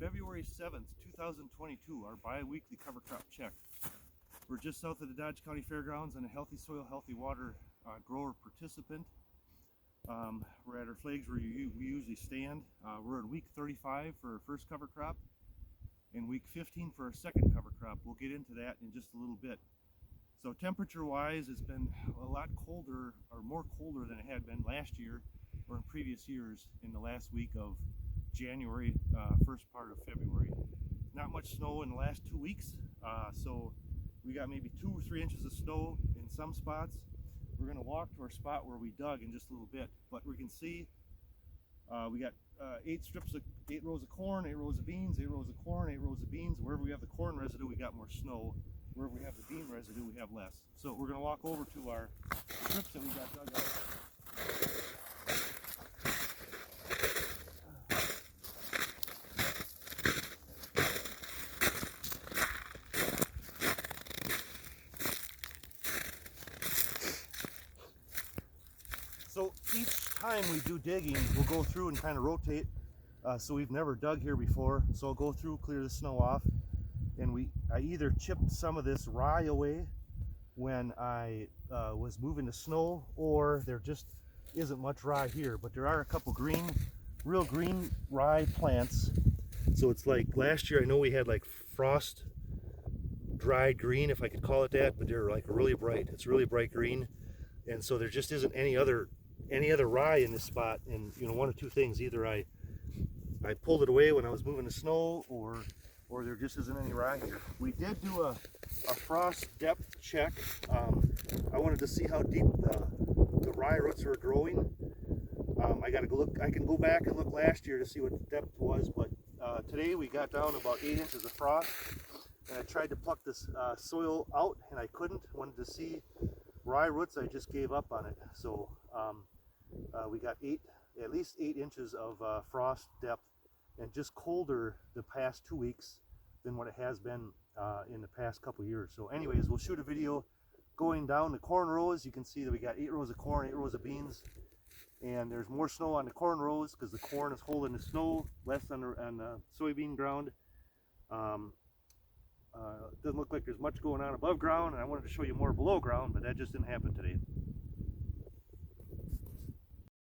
February 7th, 2022, our bi-weekly cover crop check. We're just south of the Dodge County Fairgrounds on a Healthy Soil, Healthy Water grower participant. We're at our flags where we usually stand. We're in week 35 for our first cover crop and week 15 for our second cover crop. We'll get into that in just a little bit. So temperature wise, it's been a lot colder, or more colder than it had been last year or in previous years in the last week of January, first part of February. Not much snow in the last 2 weeks, so we got maybe 2 or 3 inches of snow in some spots. We're going to walk to our spot where we dug in just a little bit, but we can see we got 8 rows of corn, 8 rows of beans, 8 rows of corn, 8 rows of beans. Wherever we have the corn residue, we got more snow. Wherever we have the bean residue, we have less. So we're going to walk over to our strips that we got dug out. So each time we do digging, we'll go through and kind of rotate. So we've never dug here before. So I'll go through, clear the snow off, and I either chipped some of this rye away when I was moving the snow, or there just isn't much rye here. But there are a couple real green rye plants. So it's like last year, I know we had like frost dried green, if I could call it that, but they're like really bright. It's really bright green, and so there just isn't any other rye in this spot. And you know, one of two things: either I pulled it away when I was moving the snow, or there just isn't any rye here. We did do a frost depth check. I wanted to see how deep the rye roots were growing. I got to look. I can go back and look last year to see what the depth was, but today we got down about 8 inches of frost, and I tried to pluck this soil out, and I couldn't. Wanted to see rye roots. I just gave up on it. So we got at least 8 inches of frost depth, and just colder the past 2 weeks than what it has been in the past couple years. So anyways, we'll shoot a video going down the corn rows. You can see that we got 8 rows of corn, 8 rows of beans, and there's more snow on the corn rows because the corn is holding the snow, less on the soybean ground. Doesn't look like there's much going on above ground, and I wanted to show you more below ground, but that just didn't happen today.